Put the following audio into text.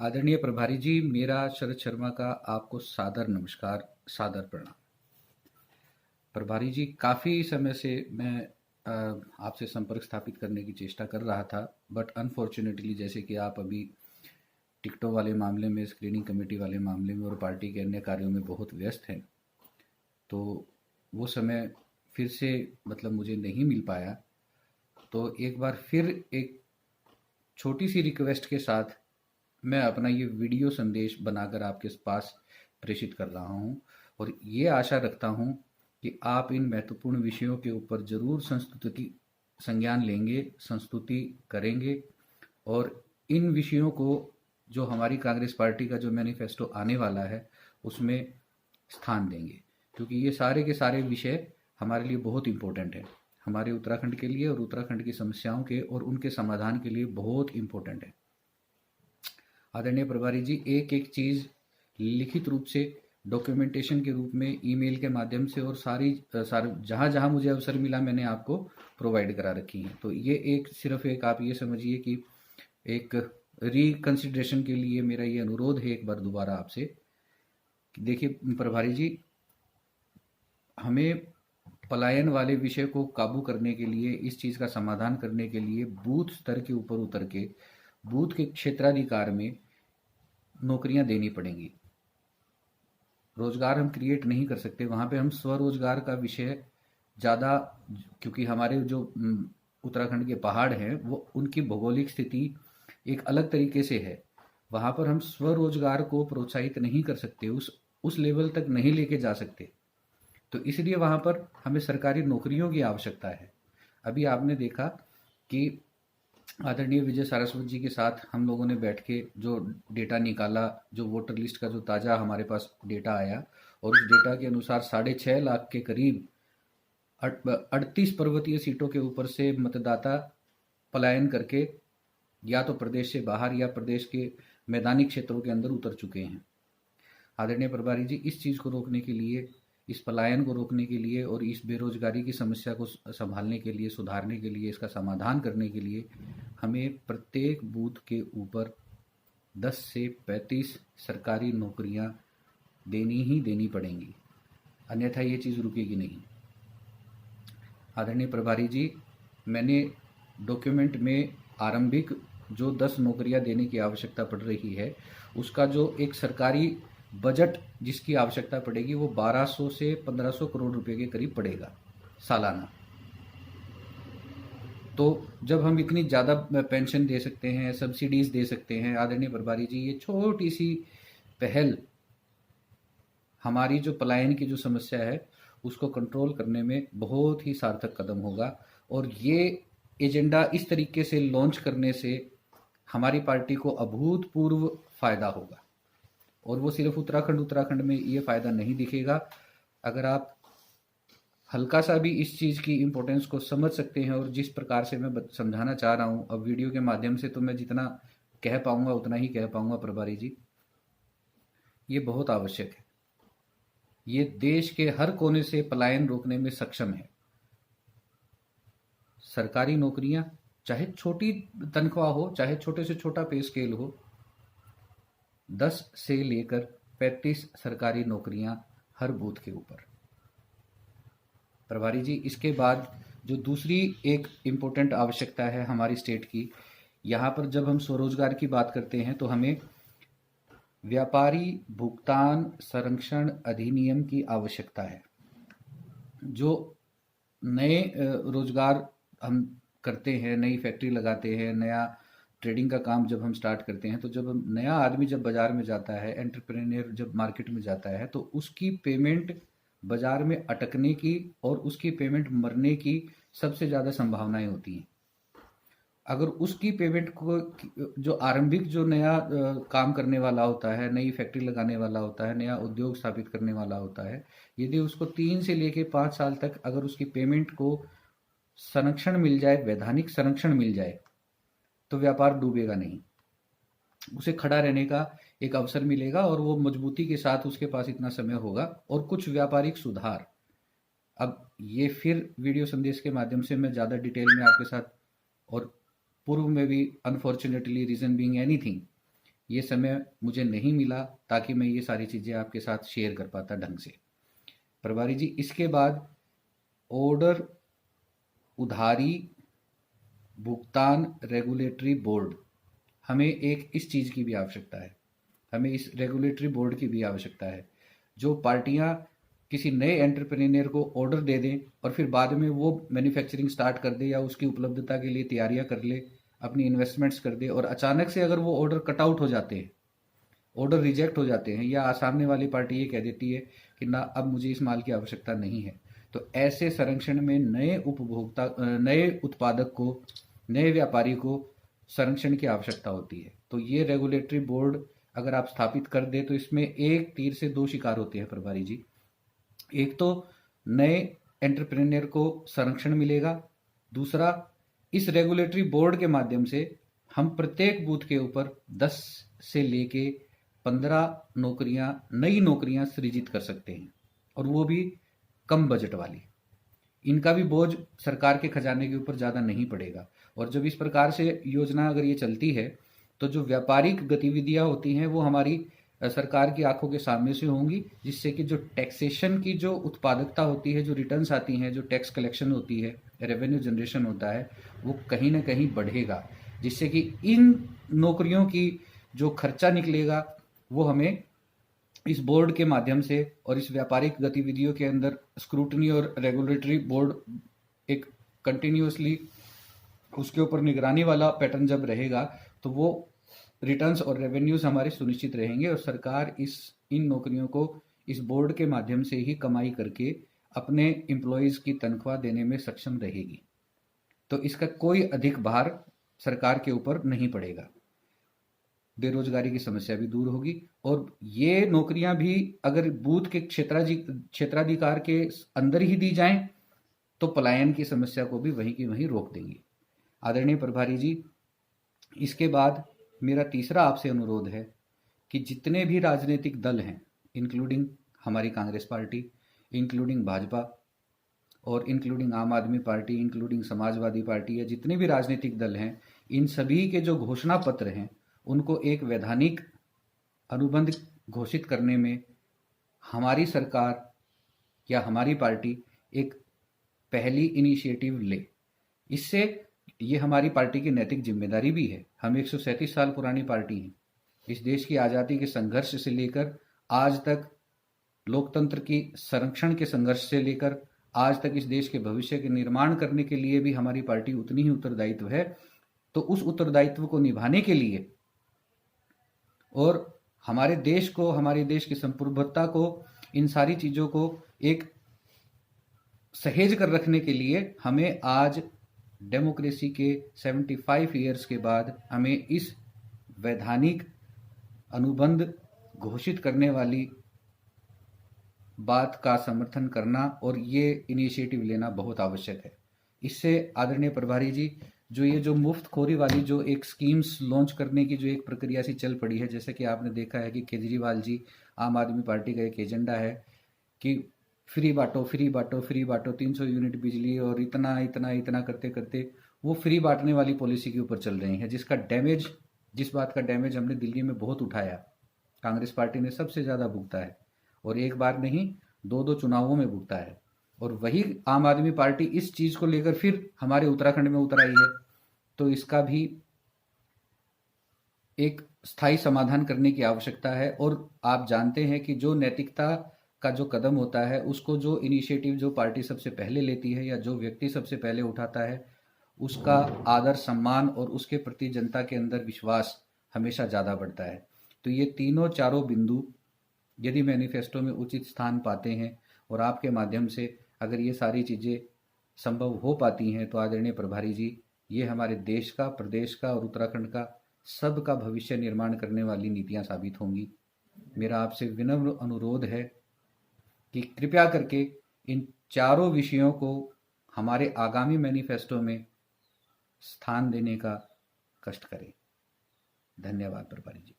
आदरणीय प्रभारी जी, मेरा शरद शर्मा का आपको सादर नमस्कार, सादर प्रणाम। प्रभारी जी, काफ़ी समय से मैं आपसे संपर्क स्थापित करने की चेष्टा कर रहा था, बट अनफॉर्चुनेटली जैसे कि आप अभी टिकटों वाले मामले में, स्क्रीनिंग कमेटी वाले मामले में और पार्टी के अन्य कार्यों में बहुत व्यस्त हैं, तो वो समय फिर से मुझे नहीं मिल पाया। तो एक बार फिर एक छोटी सी रिक्वेस्ट के साथ मैं अपना ये वीडियो संदेश बनाकर आपके पास प्रेषित कर रहा हूँ और ये आशा रखता हूँ कि आप इन महत्वपूर्ण विषयों के ऊपर ज़रूर संस्तुति संज्ञान लेंगे, संस्तुति करेंगे और इन विषयों को जो हमारी कांग्रेस पार्टी का जो मैनिफेस्टो आने वाला है उसमें स्थान देंगे, क्योंकि ये सारे के सारे विषय हमारे लिए बहुत इम्पोर्टेंट है, हमारे उत्तराखंड के लिए और उत्तराखंड की समस्याओं के और उनके समाधान के लिए बहुत इम्पोर्टेंट है। आदरणीय प्रभारी जी, एक एक चीज़ लिखित रूप से डॉक्यूमेंटेशन के रूप में ईमेल के माध्यम से और सारे जहाँ जहाँ मुझे अवसर मिला मैंने आपको प्रोवाइड करा रखी हैं। तो ये एक सिर्फ एक आप ये समझिए कि एक रिकंसिडरेशन के लिए मेरा ये अनुरोध है एक बार दोबारा आपसे। देखिए प्रभारी जी, हमें पलायन वाले विषय को काबू करने के लिए, इस चीज़ का समाधान करने के लिए बूथ स्तर के ऊपर उतर के बूथ के क्षेत्राधिकार में नौकरियां देनी पड़ेंगी। रोजगार हम क्रिएट नहीं कर सकते वहां पे, हम स्वरोजगार का विषय ज़्यादा, क्योंकि हमारे जो उत्तराखंड के पहाड़ हैं वो उनकी भौगोलिक स्थिति एक अलग तरीके से है, वहां पर हम स्वरोजगार को प्रोत्साहित नहीं कर सकते, उस लेवल तक नहीं लेके जा सकते। तो इसलिए वहां पर हमें सरकारी नौकरियों की आवश्यकता है। अभी आपने देखा कि आदरणीय विजय सारस्वत जी के साथ हम लोगों ने बैठ के जो डेटा निकाला, जो वोटर लिस्ट का जो ताज़ा हमारे पास डेटा आया, और उस डेटा के अनुसार 6.5 लाख के करीब 38 पर्वतीय सीटों के ऊपर से मतदाता पलायन करके या तो प्रदेश से बाहर या प्रदेश के मैदानी क्षेत्रों के अंदर उतर चुके हैं। आदरणीय प्रभारी जी, इस चीज़ को रोकने के लिए, इस पलायन को रोकने के लिए और इस बेरोजगारी की समस्या को संभालने के लिए, सुधारने के लिए, इसका समाधान करने के लिए हमें प्रत्येक बूथ के ऊपर 10 से 35 सरकारी नौकरियां देनी ही देनी पड़ेंगी, अन्यथा ये चीज़ रुकेगी नहीं। आदरणीय प्रभारी जी, मैंने डॉक्यूमेंट में आरंभिक जो 10 नौकरियां देने की आवश्यकता पड़ रही है, उसका जो एक सरकारी बजट जिसकी आवश्यकता पड़ेगी वो 1200 से 1500 करोड़ रुपए के करीब पड़ेगा सालाना। तो जब हम इतनी ज़्यादा पेंशन दे सकते हैं, सब्सिडीज दे सकते हैं, आदरणीय प्रभारी जी, ये छोटी सी पहल हमारी जो पलायन की जो समस्या है उसको कंट्रोल करने में बहुत ही सार्थक कदम होगा। और ये एजेंडा इस तरीके से लॉन्च करने से हमारी पार्टी को अभूतपूर्व फायदा होगा, और वो सिर्फ उत्तराखंड में ये फायदा नहीं दिखेगा। अगर आप हल्का सा भी इस चीज़ की इम्पोर्टेंस को समझ सकते हैं, और जिस प्रकार से मैं समझाना चाह रहा हूँ अब वीडियो के माध्यम से, तो मैं जितना कह पाऊंगा उतना ही कह पाऊंगा प्रभारी जी। ये बहुत आवश्यक है, ये देश के हर कोने से पलायन रोकने में सक्षम है। सरकारी नौकरियां, चाहे छोटी तनख्वाह हो, चाहे छोटे से छोटा पे स्केल हो, 10 से लेकर 35 सरकारी नौकरियां हर बूथ के ऊपर। प्रभारी जी, इसके बाद जो दूसरी एक इम्पोर्टेंट आवश्यकता है हमारी स्टेट की, यहाँ पर जब हम स्वरोजगार की बात करते हैं तो हमें व्यापारी भुगतान संरक्षण अधिनियम की आवश्यकता है। जो नए रोजगार हम करते हैं, नई फैक्ट्री लगाते हैं, नया ट्रेडिंग का काम जब हम स्टार्ट करते हैं, तो जब हम नया आदमी जब बाजार में जाता है, एंटरप्रेन्योर जब मार्केट में जाता है, तो उसकी पेमेंट बाजार में अटकने की और उसकी पेमेंट मरने की सबसे ज़्यादा संभावनाएं होती हैं। अगर उसकी पेमेंट को, जो आरंभिक जो नया काम करने वाला होता है, नई फैक्ट्री लगाने वाला होता है, नया उद्योग स्थापित करने वाला होता है, यदि उसको 3 से लेके 5 साल तक अगर उसकी पेमेंट को संरक्षण मिल जाए, वैधानिक संरक्षण मिल जाए, तो व्यापार डूबेगा नहीं, उसे खड़ा रहने का एक अवसर मिलेगा और वो मजबूती के साथ उसके पास इतना समय होगा। और कुछ व्यापारिक सुधार, अब ये फिर वीडियो संदेश के माध्यम से मैं ज़्यादा डिटेल में आपके साथ, और पूर्व में भी अनफॉर्चुनेटली रीजन बीइंग एनीथिंग, ये समय मुझे नहीं मिला ताकि मैं ये सारी चीज़ें आपके साथ शेयर कर पाता ढंग से। प्रभारी जी, इसके बाद ऑर्डर, उधारी, भुगतान रेगुलेटरी बोर्ड, हमें एक इस चीज़ की भी आवश्यकता है। हमें इस रेगुलेटरी बोर्ड की भी आवश्यकता है। जो पार्टियां किसी नए एंटरप्रेन्योर को ऑर्डर दे दें और फिर बाद में वो मैन्युफैक्चरिंग स्टार्ट कर दे या उसकी उपलब्धता के लिए तैयारियां कर ले, अपनी इन्वेस्टमेंट्स कर दे, और अचानक से अगर वो ऑर्डर कट आउट हो जाते हैं, ऑर्डर रिजेक्ट हो जाते हैं, या सामने वाली पार्टी ये कह देती है कि ना, अब मुझे इस माल की आवश्यकता नहीं है, तो ऐसे संरक्षण में नए उत्पादक को, नए व्यापारी को संरक्षण की आवश्यकता होती है। तो ये रेगुलेटरी बोर्ड अगर आप स्थापित कर दे तो इसमें एक तीर से दो शिकार होते हैं प्रभारी जी। एक तो नए एंटरप्रेन्योर को संरक्षण मिलेगा, दूसरा इस रेगुलेटरी बोर्ड के माध्यम से हम प्रत्येक बूथ के ऊपर 10 से लेके 15 नौकरियां, नई नौकरियां सृजित कर सकते हैं, और वो भी कम बजट वाली। इनका भी बोझ सरकार के खजाने के ऊपर ज़्यादा नहीं पड़ेगा। और जब इस प्रकार से योजना अगर ये चलती है तो जो व्यापारिक गतिविधियां होती हैं वो हमारी सरकार की आंखों के सामने से होंगी, जिससे कि जो टैक्सेशन की जो उत्पादकता होती है, जो रिटर्न्स आती हैं, जो टैक्स कलेक्शन होती है, रेवेन्यू जनरेशन होता है, वो कहीं ना कहीं बढ़ेगा, जिससे कि इन नौकरियों की जो खर्चा निकलेगा वो हमें इस बोर्ड के माध्यम से और इस व्यापारिक गतिविधियों के अंदर स्क्रूटनी और रेगुलेटरी बोर्ड एक कंटिन्यूअसली उसके ऊपर निगरानी वाला पैटर्न जब रहेगा तो वो रिटर्न्स और रेवेन्यूज हमारे सुनिश्चित रहेंगे, और सरकार इन नौकरियों को इस बोर्ड के माध्यम से ही कमाई करके अपने एम्प्लॉयज की तनख्वाह देने में सक्षम रहेगी। तो इसका कोई अधिक भार सरकार के ऊपर नहीं पड़ेगा, बेरोजगारी की समस्या भी दूर होगी, और ये नौकरियां भी अगर बूथ के क्षेत्राधिकार के अंदर ही दी जाएं तो पलायन की समस्या को भी वहीं की वहीं रोक देंगी। आदरणीय प्रभारी जी, इसके बाद मेरा तीसरा आपसे अनुरोध है कि जितने भी राजनीतिक दल हैं, इंक्लूडिंग हमारी कांग्रेस पार्टी, इंक्लूडिंग भाजपा, और इंक्लूडिंग आम आदमी पार्टी, इंक्लूडिंग समाजवादी पार्टी, या जितने भी राजनीतिक दल हैं, इन सभी के जो घोषणा पत्र हैं उनको एक वैधानिक अनुबंध घोषित करने में हमारी सरकार या हमारी पार्टी एक पहली इनिशिएटिव ले। इससे ये हमारी पार्टी की नैतिक जिम्मेदारी भी है। हम 137 साल पुरानी पार्टी हैं। इस देश की आज़ादी के संघर्ष से लेकर आज तक, लोकतंत्र की संरक्षण के संघर्ष से लेकर आज तक, इस देश के भविष्य के निर्माण करने के लिए भी हमारी पार्टी उतनी ही उत्तरदायित्व है। तो उस उत्तरदायित्व को निभाने के लिए और हमारे देश को, हमारे देश की संप्रभुता को, इन सारी चीज़ों को एक सहेज कर रखने के लिए हमें आज डेमोक्रेसी के 75 ईयर्स के बाद हमें इस वैधानिक अनुबंध घोषित करने वाली बात का समर्थन करना और ये इनिशिएटिव लेना बहुत आवश्यक है। इससे आदरणीय प्रभारी जी, जो मुफ्तखोरी वाली जो एक स्कीम्स लॉन्च करने की जो एक प्रक्रिया सी चल पड़ी है, जैसे कि आपने देखा है कि केजरीवाल जी, आम आदमी पार्टी का एक एजेंडा है कि फ्री बांटो फ्री बांटो फ्री बांटो, 300 यूनिट बिजली, और इतना इतना इतना करते करते वो फ्री बांटने वाली पॉलिसी के ऊपर चल रहे हैं, जिस बात का डैमेज हमने दिल्ली में बहुत उठाया, कांग्रेस पार्टी ने सबसे ज़्यादा भुगता है, और एक बार नहीं, दो चुनावों में भुगता है। और वही आम आदमी पार्टी इस चीज़ को लेकर फिर हमारे उत्तराखंड में उतर आई है। तो इसका भी एक स्थायी समाधान करने की आवश्यकता है। और आप जानते हैं कि जो नैतिकता का जो कदम होता है, उसको जो इनिशिएटिव जो पार्टी सबसे पहले लेती है या जो व्यक्ति सबसे पहले उठाता है, उसका आदर सम्मान और उसके प्रति जनता के अंदर विश्वास हमेशा ज़्यादा बढ़ता है। तो ये तीनों चारों बिंदु यदि मैनिफेस्टो में उचित स्थान पाते हैं और आपके माध्यम से अगर ये सारी चीज़ें संभव हो पाती हैं, तो आदरणीय प्रभारी जी, ये हमारे देश का, प्रदेश का और उत्तराखंड का सबका भविष्य निर्माण करने वाली नीतियां साबित होंगी। मेरा आपसे विनम्र अनुरोध है कि कृपया करके इन चारों विषयों को हमारे आगामी मैनिफेस्टो में स्थान देने का कष्ट करें। धन्यवाद प्रभारी जी।